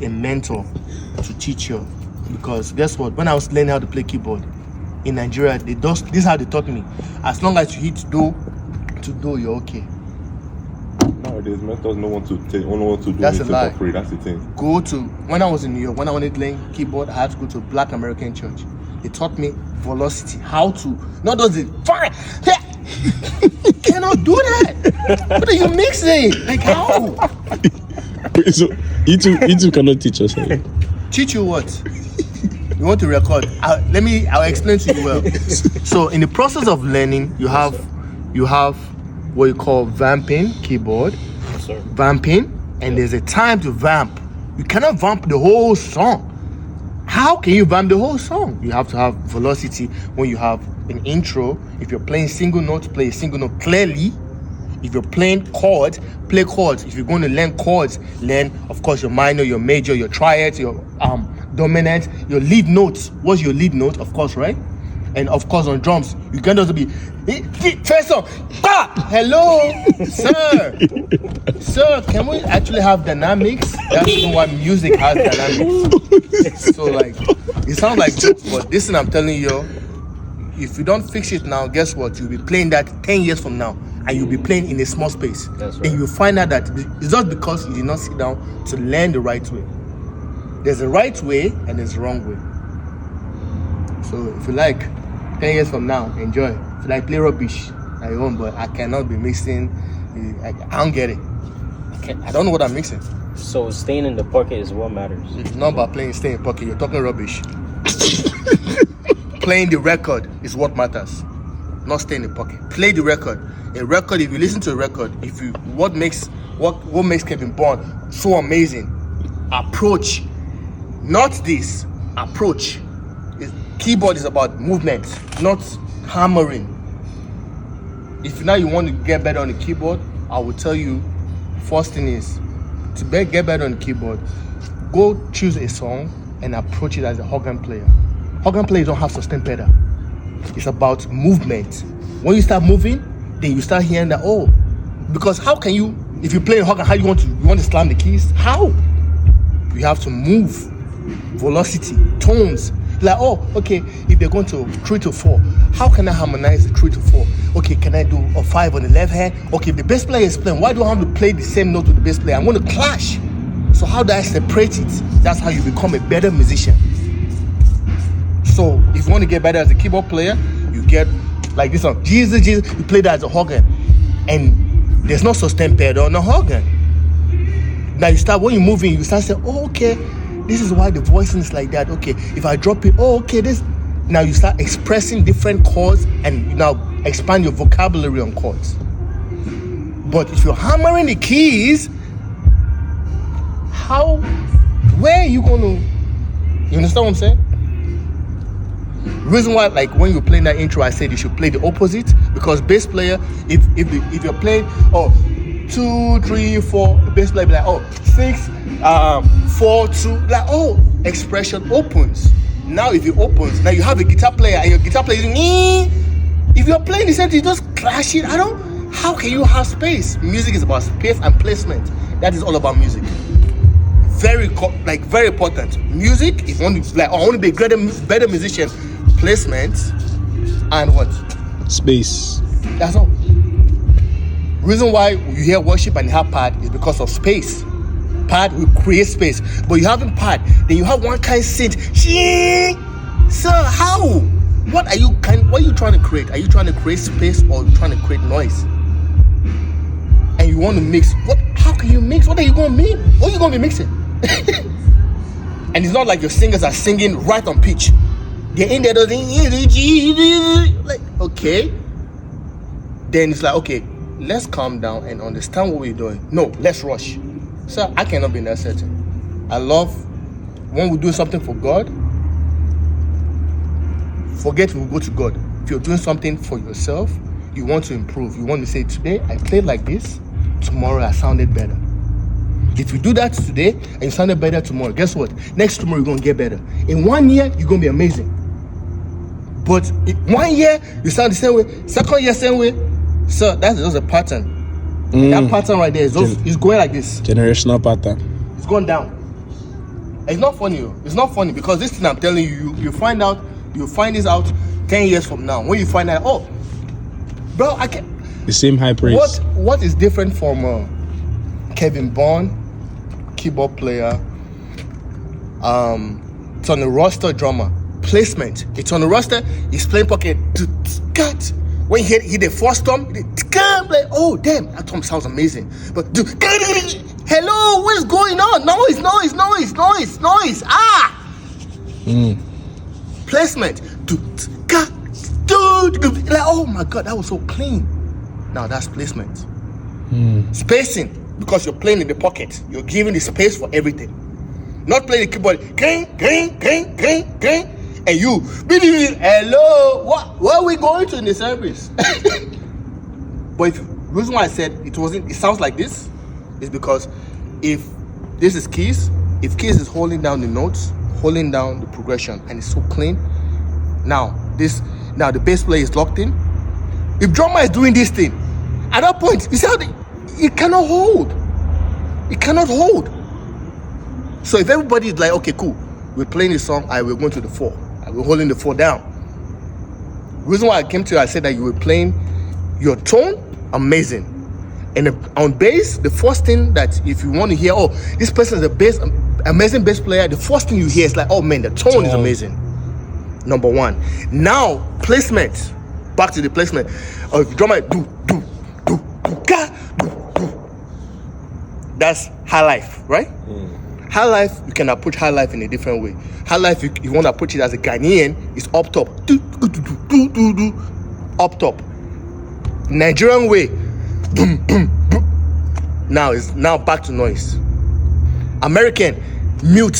a mentor to teach you, because guess what? When I was learning how to play keyboard in Nigeria, this is how they taught me. As long as you hit do to do, you're okay. Nowadays, mentors don't want to do That's anything for free. That's the thing. When I was in New York, when I wanted to learn keyboard, I had to go to a Black American church. They taught me velocity, how to not does it fine. Cannot do that. What are you mixing? Like how? So you two cannot teach us. Teach you what? You want to record? I'll explain to you well. So in the process of learning, you have what you call vamping keyboard. Yes, sir. Vamping, and there's a time to vamp. You cannot vamp the whole song. How can you vamp the whole song? You have to have velocity when you have an intro. If you're playing single notes, play a single note clearly. If you're playing chords, play chords. If you're going to learn chords, learn, of course, your minor, your major, your triads, your dominant, your lead notes. What's your lead note? Of course, right? And of course, on drums, you can also be first song. Hello, sir. Can we actually have dynamics? That's why music has dynamics. So like, it sounds like jokes, but this thing I'm telling you, if you don't fix it now, guess what? You'll be playing that 10 years from now, and you'll be playing in a small space. That's right. And you'll find out that it's just because you did not sit down to learn the right way. There's a right way and there's a wrong way. So if you like, 10 years from now, enjoy. If you like, play rubbish at your own, but I cannot be mixing. I don't get it. I don't know what I'm mixing. So staying in the pocket is what matters. It's not about staying in pocket. You're talking rubbish. Playing the record is what matters, not staying in the pocket. Play the record. A record, if you listen to a record, what makes Kevin Bond so amazing? Approach, not this. Approach. Keyboard is about movement, not hammering. If now you want to get better on the keyboard, I will tell you, first thing is to get better on the keyboard, go choose a song and approach it as a organ player. Organ players don't have sustained pedal. It's about movement. When you start moving, then you start hearing that, because how can you, if you play organ, how you want to slam the keys? How? You have to move, velocity, tones. Like, okay, if they're going to 3 to 4, how can I harmonize the 3 to 4? Okay, can I do a 5 on the left hand? Okay, if the bass player is playing, why do I have to play the same note with the bass player? I'm going to clash. So how do I separate it? That's how you become a better musician. So if you want to get better as a keyboard player, you get like this song, Jesus, Jesus, you play that as a organ. And there's no sustained pedal on the organ. Now when you're moving, you start saying, okay, this is why the voicing is like that. Okay, if I drop it, okay, this. Now you start expressing different chords and you now expand your vocabulary on chords. But if you're hammering the keys, where are you going to, you understand what I'm saying? Reason why, like when you're playing that intro, I said you should play the opposite, because bass player, if you're playing 2, 3, 4, bass player be like 6, 4, 2, like expression opens. Now if it opens, now you have a guitar player and your guitar player is if you're playing the same thing, you just clash it. How can you have space? Music is about space and placement. That is all about music. Very important. Music, if you want to I want to be a better musician, placement and what? Space. That's all. Reason why you hear worship and you have pad is because of space. Pad will create space, but you haven't pad, then you have one kind synth. Sir, how? What are you trying to create? Are you trying to create space or are you trying to create noise? And you want to mix. How can you mix? What are you going to mean? What are you going to be mixing? And it's not like your singers are singing right on pitch. They're in there like, okay. Then it's like, okay, let's calm down and understand what we're doing. No, let's rush. So I cannot be in that setting. I love when we do something for God, forget we go to God. If you're doing something for yourself, you want to improve. You want to say, today I played like this, tomorrow I sounded better. If you do that today and you sounded better tomorrow, guess what? Next tomorrow you're going to get better. In 1 year, you're going to be amazing. But in 1 year, you sound the same way. Second year, same way. So that's just a pattern. That pattern right there is going like this. Generational pattern. It's going down. It's not funny. It's not funny because this thing I'm telling you, you find this out 10 years from now. When you find out, oh, bro, I can. The same high praise. What is different from Kevin Bond, keyboard player? It's on the roster drummer. Placement. It's on the roster. He's playing pocket. Cut. When he hit the first tom, like, oh damn, that tom sounds amazing. But hello, what is going on? Noise. Placement. Like, oh my god, that was so clean. Now that's placement. Spacing, because you're playing in the pocket. You're giving the space for everything. Not playing the keyboard. And you, hello, where are we going to in the service? But the reason why I said it sounds like this is because if this is keys, if keys is holding down the notes, holding down the progression, and it's so clean, now the bass player is locked in. If drummer is doing this thing, at that point, you see how it cannot hold. It cannot hold. So if everybody is like, okay, cool, we're playing this song, we're going to the 4. We're holding the 4 down. The reason why I came to you, I said that you were playing your tone, amazing. And on bass, the first thing that if you want to hear, oh, this person is amazing bass player, the first thing you hear is like, oh man, the tone is amazing. Number 1. Now, placement. Back to the placement. If drummer do. That's high life, right? High life, you can approach high life in a different way. High life, you want to approach it as a Ghanaian, it's up top. Up top. Nigerian way. Now back to noise. American, mute.